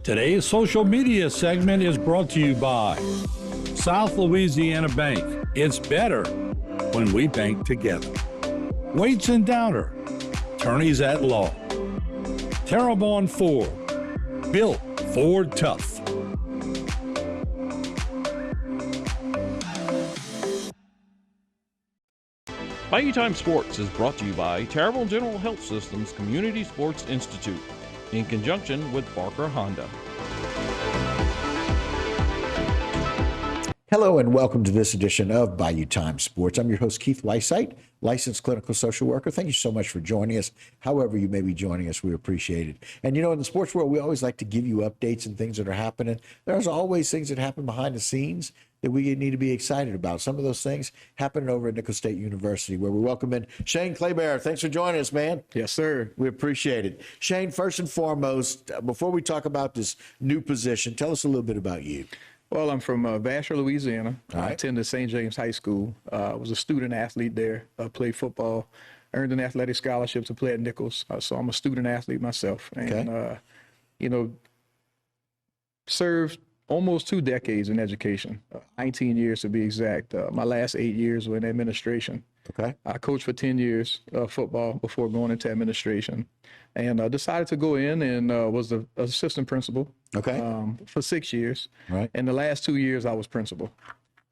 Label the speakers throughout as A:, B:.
A: Today's social media segment is brought to you by South Louisiana Bank. It's better when we bank together. Waits and Downer, attorneys at law. Terrebonne Ford, built Ford tough.
B: Bayou Time Sports is brought to you by Terrebonne General Health System's Community Sports Institute in conjunction with Barker Honda.
C: Hello and welcome to this edition of Bayou Time Sports. I'm your host, Keith Weissite, licensed clinical social worker. Thank you so much for joining us. However you may be joining us, we appreciate it. And you know, in the sports world, we always like to give you updates and things that are happening. There's always things that happen behind the scenes that we need to be excited about. Some of those things happening over at Nicholls State University, where we welcome in Shane Claybear. Thanks for joining us, man.
D: Yes, sir.
C: We appreciate it. Shane, first and foremost, before we talk about this new position, tell us a little bit about you.
D: Well, I'm from Basher, Louisiana.
C: All right.
D: I attended St. James High School. I was a student athlete there. Played football, earned an athletic scholarship to play at Nicholls. So I'm a student athlete myself. And, served almost 2 decades in education, 19 years to be exact. My last 8 years were in administration.
C: Okay.
D: I coached for 10 years football before going into administration, and decided to go in and was the assistant principal.
C: Okay.
D: For 6 years.
C: Right.
D: And the last 2 years I was principal.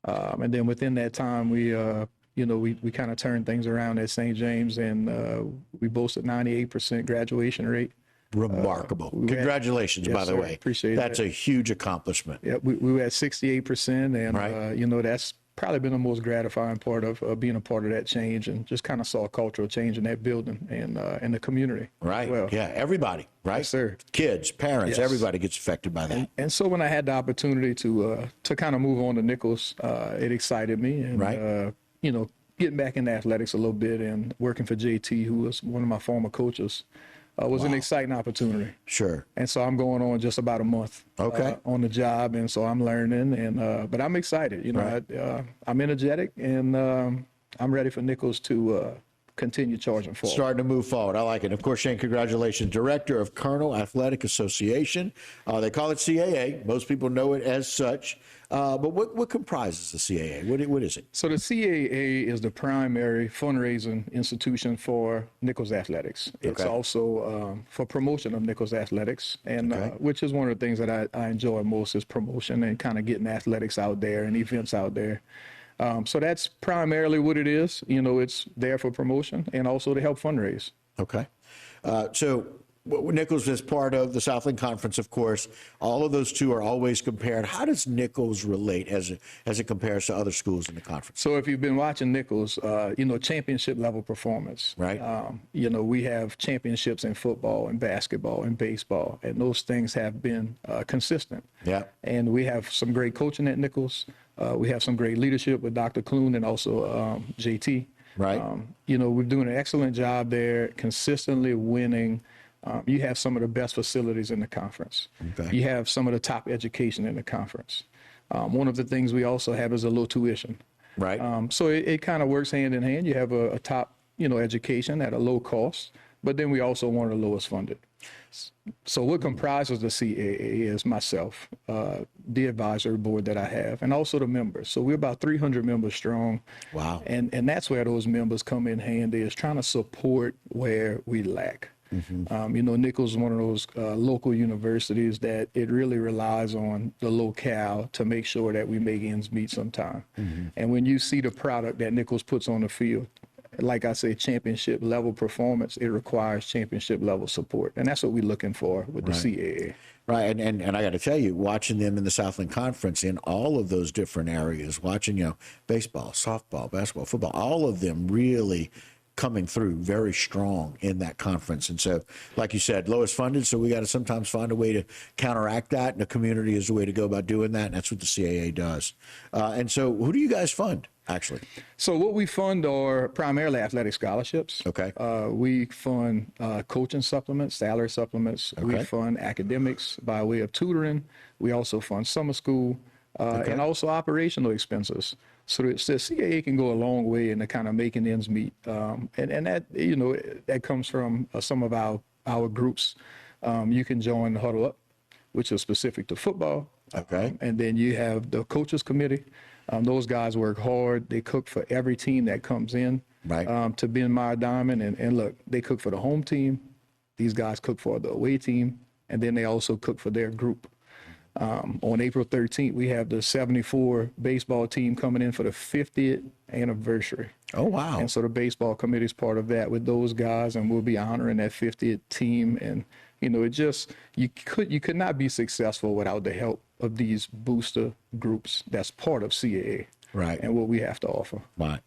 D: And then within that time, we kind of turned things around at St. James, and we boasted 98% graduation rate.
C: Remarkable. Congratulations,
D: yes,
C: by the
D: sir.
C: way.
D: Appreciate
C: That's
D: that.
C: a huge accomplishment.
D: Yeah, we were at 68%, and
C: Right.
D: that's probably been the most gratifying part of being a part of that change, and just kind of saw a cultural change in that building and in the community.
C: Right.
D: Well,
C: Yeah, everybody, right?
D: Yes, sir.
C: Kids, parents,
D: Yes.
C: everybody gets affected by that.
D: And so when I had the opportunity to kind of move on to Nicholls, it excited me, and
C: Right.
D: Getting back into athletics a little bit and working for JT, who was one of my former coaches, was an exciting opportunity.
C: Sure.
D: And so I'm going on just about a month
C: Okay.
D: on the job, and so I'm learning, and but I'm excited.
C: Right.
D: I'm energetic, and I'm ready for Nicholls to continue charging forward.
C: Starting to move forward. I like it. Of course, Shane, congratulations. Director of Colonel Athletic Association. They call it CAA. Most people know it as such. But what comprises the CAA? What is it?
D: So the CAA is the primary fundraising institution for Nicholls Athletics. It's
C: Okay.
D: also for promotion of Nicholls Athletics, and
C: Okay.
D: which is one of the things that I enjoy most is promotion and kind of getting athletics out there and events out there. So that's primarily what it is. It's there for promotion and also to help fundraise.
C: Okay. So Nicholls is part of the Southland Conference, of course. All of those two are always compared. How does Nicholls relate as it compares to other schools in the conference?
D: So if you've been watching Nicholls, championship level performance.
C: Right.
D: We have championships in football and basketball and baseball, and those things have been consistent.
C: Yeah.
D: And we have some great coaching at Nicholls. We have some great leadership with Dr. Clune and also JT.
C: Right.
D: We're doing an excellent job there, consistently winning. You have some of the best facilities in the conference.
C: Okay.
D: You have some of the top education in the conference. One of the things we also have is a low tuition.
C: Right.
D: So it kind of works hand in hand. You have a top, education at a low cost, but then we also one of the lowest funded. So what comprises the CAA is myself, the advisory board that I have, and also the members. So we're about 300 members strong.
C: Wow.
D: And that's where those members come in handy, is trying to support where we lack.
C: Mm-hmm.
D: Nicholls is one of those local universities that it really relies on the locale to make sure that we make ends meet sometime. Mm-hmm. And when you see the product that Nicholls puts on the field, like I say, championship level performance, it requires championship level support. And that's what we're looking for with the CAA.
C: Right. And I got to tell you, watching them in the Southland Conference in all of those different areas, watching, baseball, softball, basketball, football, all of them really coming through very strong in that conference. And so, like you said, lowest funded, so we got to sometimes find a way to counteract that, and the community is the way to go about doing that, and that's what the CAA does. And so who do you guys fund, actually?
D: So what we fund are primarily athletic scholarships.
C: Okay.
D: We fund coaching supplements, salary supplements.
C: Okay.
D: We fund academics by way of tutoring. We also fund summer school and also operational expenses. So the CAA can go a long way in the kind of making ends meet. And that, that comes from some of our groups. You can join the Huddle Up. which is specific to football.
C: Okay.
D: And then you have the coaches committee. Those guys work hard. They cook for every team that comes in to Ben Meyer Diamond. And look, they cook for the home team. These guys cook for the away team. And then they also cook for their group. On April 13th, we have the 74 baseball team coming in for the 50th anniversary.
C: Oh, wow.
D: And so the baseball committee is part of that with those guys, and we'll be honoring that 50th team. And, you know, it just, you could not be successful without the help of these booster groups that's part of CAA.
C: Right.
D: And what we have to offer.
C: Right.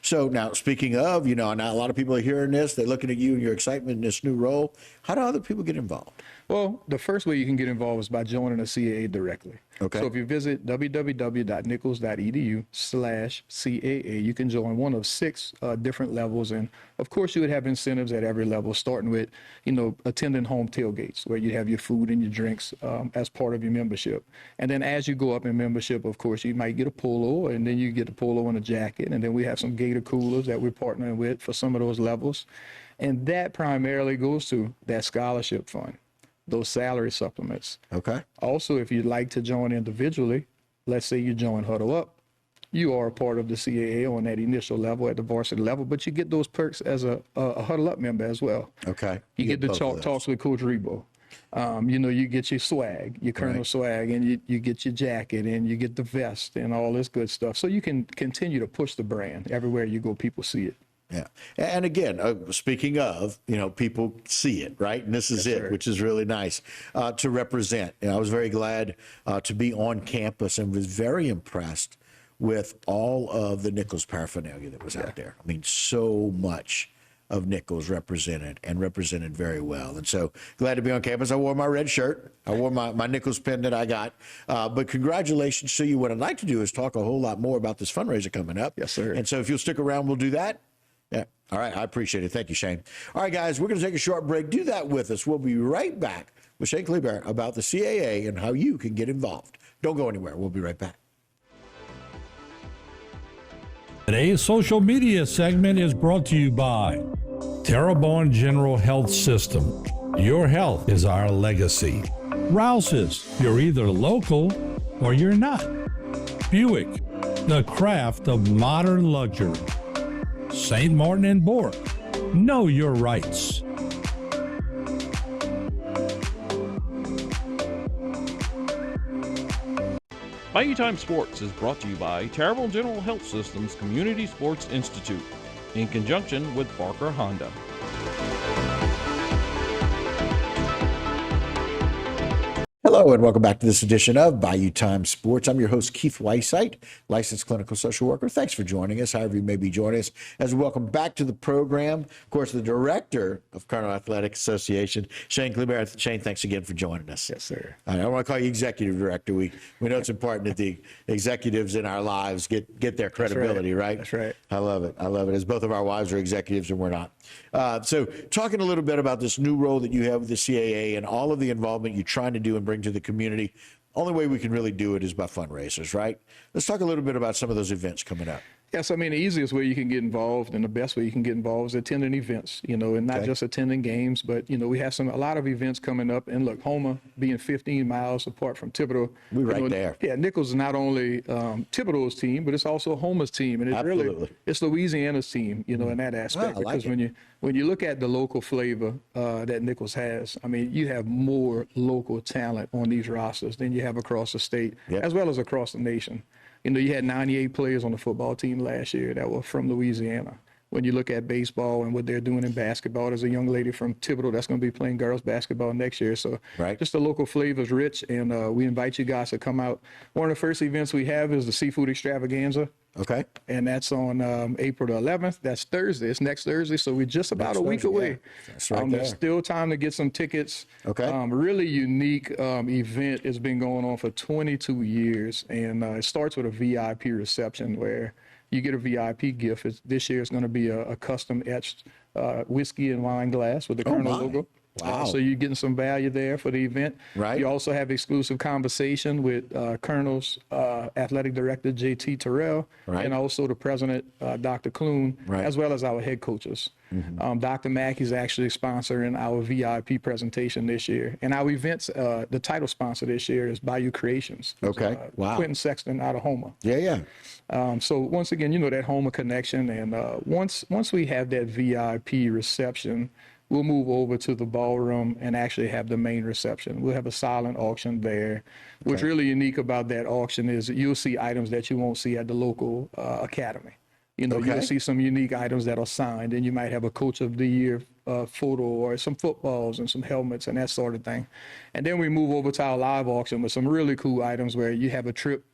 C: So now, speaking of, you know, now a lot of people are hearing this, they're looking at you and your excitement in this new role. How do other people get involved?
D: Well, the first way you can get involved is by joining a CAA directly.
C: Okay.
D: So if you visit www.nichols.edu/CAA, you can join one of 6 different levels. And of course, you would have incentives at every level, starting with, you know, attending home tailgates where you have your food and your drinks as part of your membership. And then as you go up in membership, of course, you might get a polo, and then you get a polo and a jacket. And then we have some Gator coolers that we're partnering with for some of those levels. And that primarily goes to that scholarship fund, those salary supplements.
C: Okay.
D: Also, if you'd like to join individually, let's say you join Huddle Up, you are a part of the CAA on that initial level at the varsity level, but you get those perks as a Huddle Up member as well.
C: Okay.
D: You get the talks with Coach Rebo. You know, you get your swag, your Colonel swag, and you get your jacket, and you get the vest and all this good stuff. So you can continue to push the brand. Everywhere you go, people see it.
C: Yeah. And again, speaking of, you know, people see it, right? And this is it, which is really nice to represent. You know, I was very glad to be on campus and was very impressed with all of the Nichols paraphernalia that was out there. I mean, so much of Nichols represented very well. And so glad to be on campus. I wore my red shirt. I wore my Nichols pin that I got. But congratulations to you. What I'd like to do is talk a whole lot more about this fundraiser coming up.
D: Yes, sir.
C: And so if you'll stick around, we'll do that. Yeah. All right. I appreciate it. Thank you, Shane. All right, guys, we're going to take a short break. Do that with us. We'll be right back with Shane Kleber about the CAA and how you can get involved. Don't go anywhere. We'll be right back.
A: Today's social media segment is brought to you by Terrebonne General Health System. Your health is our legacy. Rouse's, you're either local or you're not. Buick, the craft of modern luxury. St. Martin and Bork, know your rights.
B: Bayou Time Sports is brought to you by Terrebonne General Health System's Community Sports Institute in conjunction with Barker Honda.
C: Hello and welcome back to this edition of Bayou Time Sports. I'm your host, Keith Weissite, licensed clinical social worker. Thanks for joining us, however you may be joining us, as we welcome back to the program, of course, the director of Colonel Athletic Association, Shane Kleber. Shane, thanks again for joining us.
D: Yes, sir.
C: I don't want to call you executive director. We know it's important that the executives in our lives get their credibility, right?
D: That's right.
C: I love it. I love it. As both of our wives are executives and we're not. So talking a little bit about this new role that you have with the CAA and all of the involvement you're trying to do and bring to the community. Only way we can really do it is by fundraisers, right? Let's talk a little bit about some of those events coming up.
D: Yes, I mean, the easiest way you can get involved and the best way you can get involved is attending events, you know, and not just attending games, but, you know, we have a lot of events coming up. And look, Houma being 15 miles apart from Thibodeau.
C: We're right there.
D: Yeah, Nichols is not only Thibodeau's team, but it's also Houma's team. And it's Louisiana's team, you know, in that aspect.
C: Well, I like
D: because when you look at the local flavor that Nichols has, I mean, you have more local talent on these rosters than you have across the state, as well as across the nation. You know, you had 98 players on the football team last year that were from Louisiana. When you look at baseball and what they're doing in basketball, there's a young lady from Thibodeau that's going to be playing girls basketball next year. So just the local flavor is rich, and we invite you guys to come out. One of the first events we have is the Seafood Extravaganza.
C: Okay.
D: And that's on April the 11th. That's Thursday. It's next Thursday. So we're just about a week away.
C: Yeah. That's right
D: There's still time to get some tickets.
C: Okay.
D: Really unique event. It's been going on for 22 years. And it starts with a VIP reception where you get a VIP gift. This year it's going to be a custom etched whiskey and wine glass with the Colonel logo.
C: Wow.
D: So you're getting some value there for the event.
C: Right.
D: You also have exclusive conversation with Colonel's athletic director, J.T. Terrell,
C: Right.
D: and also the president, Dr. Clune,
C: Right.
D: as well as our head coaches. Dr. Mack is actually sponsoring our VIP presentation this year. And our events, the title sponsor this year is Bayou Creations.
C: Okay. Wow.
D: Quentin Sexton out of Houma.
C: Yeah.
D: So once again, that Houma connection. And once we have that VIP reception, we'll move over to the ballroom and actually have the main reception. We'll have a silent auction there. What's really unique about that auction is that you'll see items that you won't see at the local academy. You'll see some unique items that are signed, and you might have a Coach of the Year photo or some footballs and some helmets and that sort of thing. And then we move over to our live auction with some really cool items where you have a trip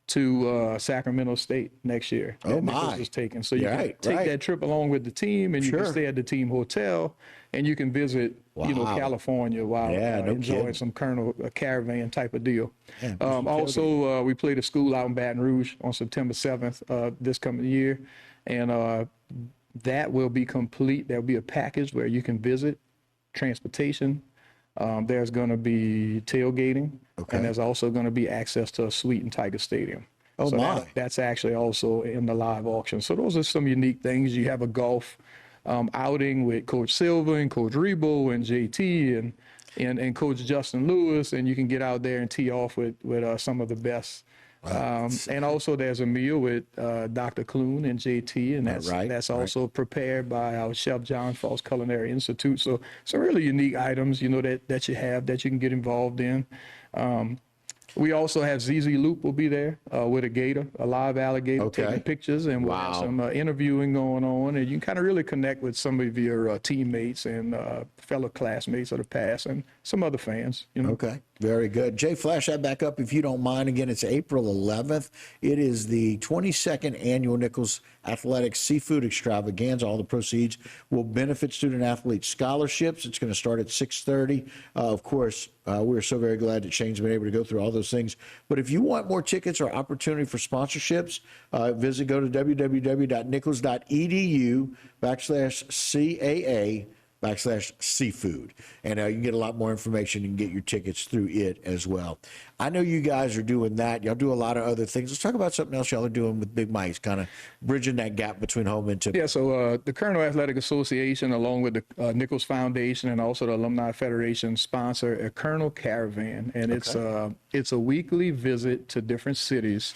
D: to Sacramento State next year.
C: Oh,
D: that
C: my.
D: Nichols is taking. So you can
C: Right,
D: take
C: right.
D: that trip along with the team, and you can stay at the team hotel, and you can visit,
C: Wow.
D: California while
C: Yeah, no
D: enjoying
C: kidding.
D: some Colonel caravan type of deal.
C: Yeah,
D: Also, we played a school out in Baton Rouge on September 7th this coming year, and that will be complete. There'll be a package where you can visit, transportation. There's going to be tailgating, and there's also going to be access to a suite in Tiger Stadium.
C: Oh,
D: so
C: my.
D: that's actually also in the live auction. So those are some unique things. You have a golf outing with Coach Silva and Coach Rebo and JT and Coach Justin Lewis, and you can get out there and tee off with some of the best. And also there's a meal with Dr. Clune and JT, and that's also prepared by our chef John Foss Culinary Institute. So some really unique items, that you have that you can get involved in. We also have ZZ Loop will be there with a gator, a live alligator, taking pictures, and we'll have some interviewing going on, and you can kind of really connect with some of your teammates and fellow classmates of the past and some other fans.
C: Okay, very good. Jay, flash that back up if you don't mind. Again, it's April 11th. It is the 22nd annual Nichols Athletics Seafood Extravaganza. All the proceeds will benefit student-athlete scholarships. It's going to start at 6:30. Of course, we're so very glad that Shane's been able to go through all those things. But if you want more tickets or opportunity for sponsorships, go to www.nichols.edu/CAA/seafood. And you can get a lot more information. You can get your tickets through it as well. I know you guys are doing that. Y'all do a lot of other things. Let's talk about something else y'all are doing with Big Mike's, kind of bridging that gap between home and Tippett.
D: Yeah, so the Colonel Athletic Association, along with the Nichols Foundation and also the Alumni Federation, sponsor a Colonel Caravan, and it's a weekly visit to different cities.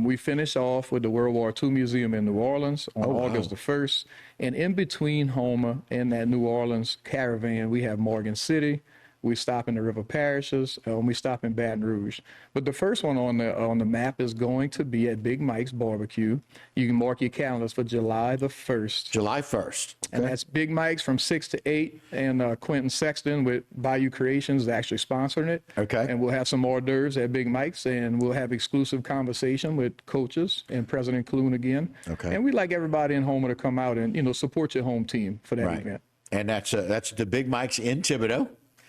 D: We finish off with the World War II Museum in New Orleans on August the 1st. And in between Houma and that New Orleans caravan, we have Morgan City. We stop in the river parishes, and we stop in Baton Rouge. But the first one on the map is going to be at Big Mike's Barbecue. You can mark your calendars for July the 1st.
C: July 1st. Okay.
D: And that's Big Mike's from 6 to 8, and Quentin Sexton with Bayou Creations is actually sponsoring it.
C: Okay.
D: And we'll have some hors d'oeuvres at Big Mike's, and we'll have exclusive conversation with coaches and President Clune again.
C: Okay.
D: And we'd like everybody in Houma to come out and, support your home team for that event.
C: And that's the Big Mike's in Thibodaux.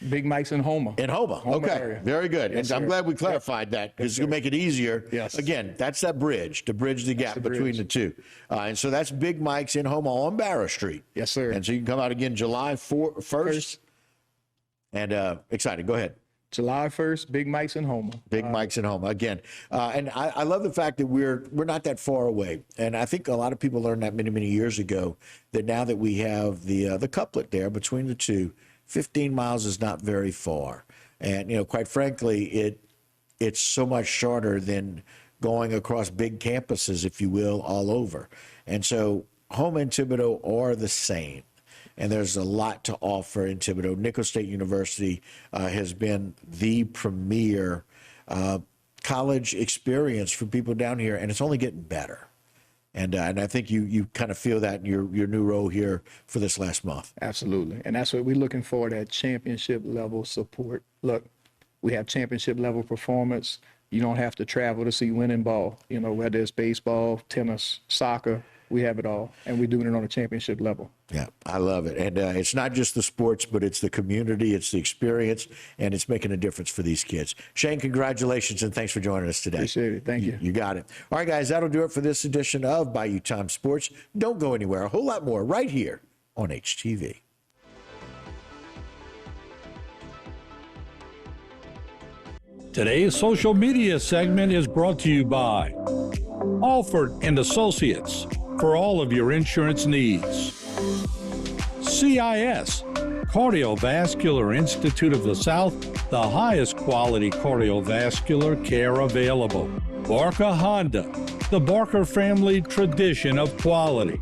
D: Big Mike's in Houma.
C: In Houma. Okay.
D: Area.
C: Very good.
D: Yes,
C: and I'm
D: sir.
C: glad we clarified that because it's going to make it easier.
D: Yes.
C: Again, that's that bridge to bridge the gap between the two. And so that's Big Mike's in Houma on Barrow Street.
D: Yes, sir.
C: And so you can come out again July 1st. And excited. Go ahead.
D: July 1st, Big Mike's in Houma.
C: Big Mike's in Houma again. And I love the fact that we're not that far away. And I think a lot of people learned that many, many years ago, that now that we have the couplet there between the two, 15 miles is not very far. And, quite frankly, it's so much shorter than going across big campuses, if you will, all over. And so Houma and Thibodaux are the same. And there's a lot to offer in Thibodaux. Nichols State University has been the premier college experience for people down here, and it's only getting better. And I think you kind of feel that in your new role here for this last month.
D: Absolutely. And that's what we're looking for, that championship level support. Look, we have championship level performance. You don't have to travel to see winning ball, whether it's baseball, tennis, soccer. We have it all, and we're doing it on a championship level.
C: Yeah, I love it. And it's not just the sports, but it's the community, it's the experience, and it's making a difference for these kids. Shane, congratulations, and thanks for joining us today.
D: Appreciate it. Thank you.
C: You got it. All right, guys, that'll do it for this edition of Bayou Time Sports. Don't go anywhere. A whole lot more right here on HTV.
A: Today's social media segment is brought to you by Alford and Associates for all of your insurance needs. CIS, Cardiovascular Institute of the South, the highest quality cardiovascular care available. Barker Honda, the Barker family tradition of quality.